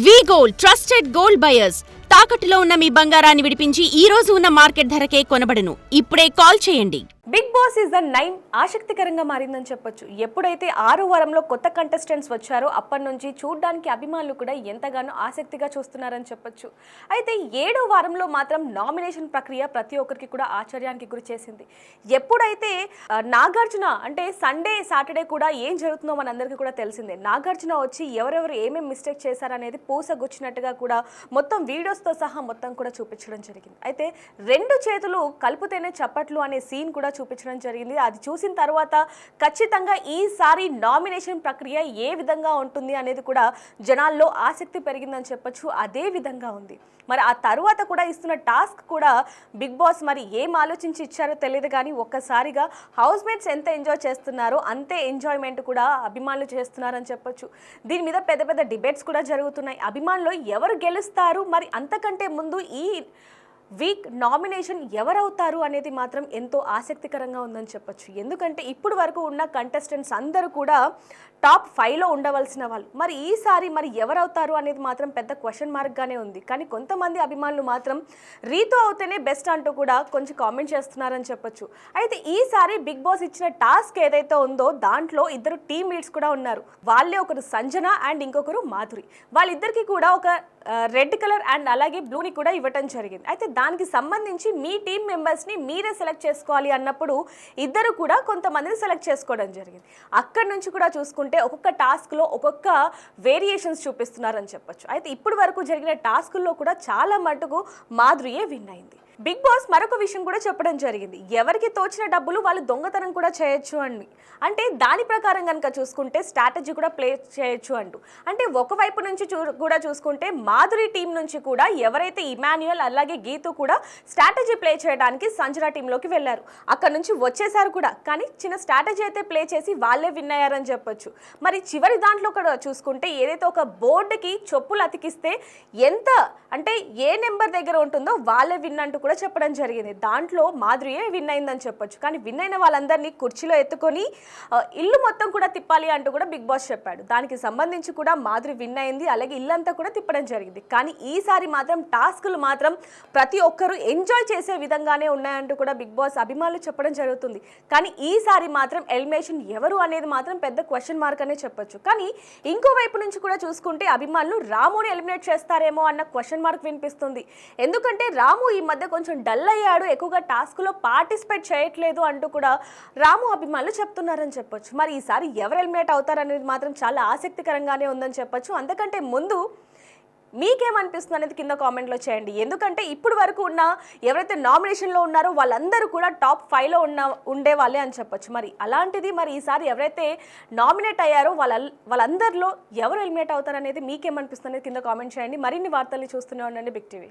వి gold trusted gold buyers తాకట్టులో ఉన్న మీ బంగారాన్ని విడిపించి ఈ రోజు ఉన్న మార్కెట్ ధరకే కొనబడును. ఇప్పుడే కాల్ చేయండి. బిగ్ బాస్ సీజన్ 9 ఆసక్తికరంగా మారిందని చెప్పొచ్చు. ఎప్పుడైతే 6వ వారంలో కొత్త కంటెస్టెంట్స్ వచ్చారో అప్పటి నుంచి చూడడానికి అభిమానులు కూడా ఎంతగానో ఆసక్తిగా చూస్తున్నారని చెప్పొచ్చు. అయితే 7వ వారంలో మాత్రం నామినేషన్ ప్రక్రియ ప్రతి ఒక్కరికి కూడా ఆశ్చర్యానికి గురి చేసింది. ఎప్పుడైతే నాగార్జున అంటే సండే సాటర్డే కూడా ఏం జరుగుతుందో మనందరికీ కూడా తెలిసిందే. నాగార్జున వచ్చి ఎవరెవరు ఏమేమి మిస్టేక్ చేశారనేది పూసగుచ్చినట్టుగా కూడా మొత్తం వీడియోస్తో సహా మొత్తం కూడా చూపించడం జరిగింది. అయితే 2 చేతులు కలుపుతేనే చప్పట్లు అనే సీన్ కూడా చూపించడం జరిగింది. అది చూసిన తర్వాత ఖచ్చితంగా ఈసారి నామినేషన్ ప్రక్రియ ఏ విధంగా ఉంటుంది అనేది కూడా జనాల్లో ఆసక్తి పెరిగిందని చెప్పొచ్చు. అదే విధంగా ఉంది. మరి ఆ తర్వాత కూడా ఇస్తున్న టాస్క్ కూడా బిగ్ బాస్ మరి ఏం ఆలోచించి ఇచ్చారో తెలియదు, కానీ ఒక్కసారిగా హౌస్ మేట్స్ ఎంత ఎంజాయ్ చేస్తున్నారో అంతే ఎంజాయ్మెంట్ కూడా అభిమానులు చేస్తున్నారని చెప్పొచ్చు. దీని మీద పెద్ద పెద్ద డిబేట్స్ కూడా జరుగుతున్నాయి. అభిమానులు ఎవరు గెలుస్తారు, మరి అంతకంటే ముందు ఈ వీక్ నామినేషన్ ఎవరవుతారు అనేది మాత్రం ఎంతో ఆసక్తికరంగా ఉందని చెప్పొచ్చు. ఎందుకంటే ఇప్పుడు వరకు ఉన్న కంటెస్టెంట్స్ అందరూ కూడా టాప్ 5లో ఉండవలసిన వాళ్ళు. మరి ఈసారి మరి ఎవరవుతారు అనేది మాత్రం పెద్ద క్వశ్చన్ మార్క్గానే ఉంది. కానీ కొంతమంది అభిమానులు మాత్రం రీతు అవుతేనే బెస్ట్ అంటూ కూడా కొంచెం కామెంట్ చేస్తున్నారని చెప్పొచ్చు. అయితే ఈసారి బిగ్ బాస్ ఇచ్చిన టాస్క్ ఏదైతే ఉందో దాంట్లో 2 టీమ్ లీడ్స్ కూడా ఉన్నారు. వాళ్ళే ఒకరు సంజన అండ్ ఇంకొకరు మాధురి. వాళ్ళిద్దరికీ కూడా ఒక రెడ్ కలర్ అండ్ అలాగే బ్లూని కూడా ఇవ్వటం జరిగింది. అయితే దానికి సంబంధించి మీ టీం మెంబర్స్ని మీరే సెలెక్ట్ చేసుకోవాలి అన్నప్పుడు ఇద్దరు కూడా కొంతమందిని సెలెక్ట్ చేసుకోవడం జరిగింది. అక్కడి నుంచి కూడా చూసుకుంటే ఒక్కొక్క టాస్క్లో ఒక్కొక్క వేరియేషన్స్ చూపిస్తున్నారని చెప్పొచ్చు. అయితే ఇప్పటి వరకు జరిగిన టాస్కుల్లో కూడా చాలా మటుకు మాధురియే విన్ అయింది. బిగ్ బాస్ మరొక విషయం కూడా చెప్పడం జరిగింది. ఎవరికి తోచిన డబ్బులు వాళ్ళు దొంగతనం కూడా చేయొచ్చు అని. అంటే దాని ప్రకారం కనుక చూసుకుంటే స్ట్రాటజీ కూడా ప్లే చేయొచ్చు అంటూ. అంటే ఒకవైపు నుంచి కూడా చూసుకుంటే మాధురి టీం నుంచి కూడా ఎవరైతే ఇమాన్యుయల్ అలాగే గీతు కూడా స్ట్రాటజీ ప్లే చేయడానికి సంజన టీంలోకి వెళ్ళారు. అక్కడ నుంచి వచ్చేసారు కూడా, కానీ చిన్న స్ట్రాటజీ అయితే ప్లే చేసి వాళ్ళే విన్ అయ్యారని చెప్పొచ్చు. మరి చివరి దాంట్లో కూడా చూసుకుంటే ఏదైతే ఒక బోర్డుకి చెప్పులు అతికిస్తే ఎంత అంటే ఏ నెంబర్ దగ్గర ఉంటుందో వాళ్ళే విన్ అంటూ కూడా చెప్పడం జరిగింది. దాంట్లో మాధురియే విన్ అయిందని చెప్పొచ్చు. కానీ విన్ అయిన వాళ్ళందరినీ కుర్చీలో ఎత్తుకొని ఇల్లు మొత్తం కూడా తిప్పాలి అంటూ కూడా బిగ్ బాస్ చెప్పాడు. దానికి సంబంధించి కూడా మాధురి విన్ అయింది, అలాగే ఇల్లంతా కూడా తిప్పడం జరిగింది. కానీ ఈసారి మాత్రం టాస్కులు మాత్రం ప్రతి ఒక్కరూ ఎంజాయ్ చేసే విధంగానే ఉన్నాయంటూ కూడా బిగ్ బాస్ అభిమానులు చెప్పడం జరుగుతుంది. కానీ ఈసారి మాత్రం ఎలిమినేషన్ ఎవరు అనేది మాత్రం పెద్ద క్వశ్చన్ మార్క్ అనే చెప్పొచ్చు. కానీ ఇంకోవైపు నుంచి కూడా చూసుకుంటే అభిమానులు రాముని ఎలిమినేట్ చేస్తారేమో అన్న క్వశ్చన్ మార్క్ వినిపిస్తుంది. ఎందుకంటే రాము ఈ మధ్య కొంచెం డల్ అయ్యాడు, ఎక్కువగా టాస్క్లో పార్టిసిపేట్ చేయట్లేదు అంటూ కూడా రాము అభిమానులు చెప్తున్నారని చెప్పొచ్చు. మరి ఈసారి ఎవరు ఎలిమినేట్ అవుతారనేది మాత్రం చాలా ఆసక్తికరంగానే ఉందని చెప్పొచ్చు. అంతకంటే ముందు మీకేమనిపిస్తుంది అనేది కింద కామెంట్లో చేయండి. ఎందుకంటే ఇప్పుడు వరకు ఉన్న ఎవరైతే నామినేషన్లో ఉన్నారో వాళ్ళందరూ కూడా టాప్ 5లో ఉండే వాళ్ళే అని చెప్పొచ్చు. మరి అలాంటిది మరి ఈసారి ఎవరైతే నామినేట్ అయ్యారో వాళ్ళందరిలో ఎవరు ఎలిమినేట్ అవుతారనేది మీకేమనిపిస్తుంది అనేది కింద కామెంట్ చేయండి. మరిన్ని వార్తల్ని చూస్తూనే ఉండండి బిగ్ టీవీ.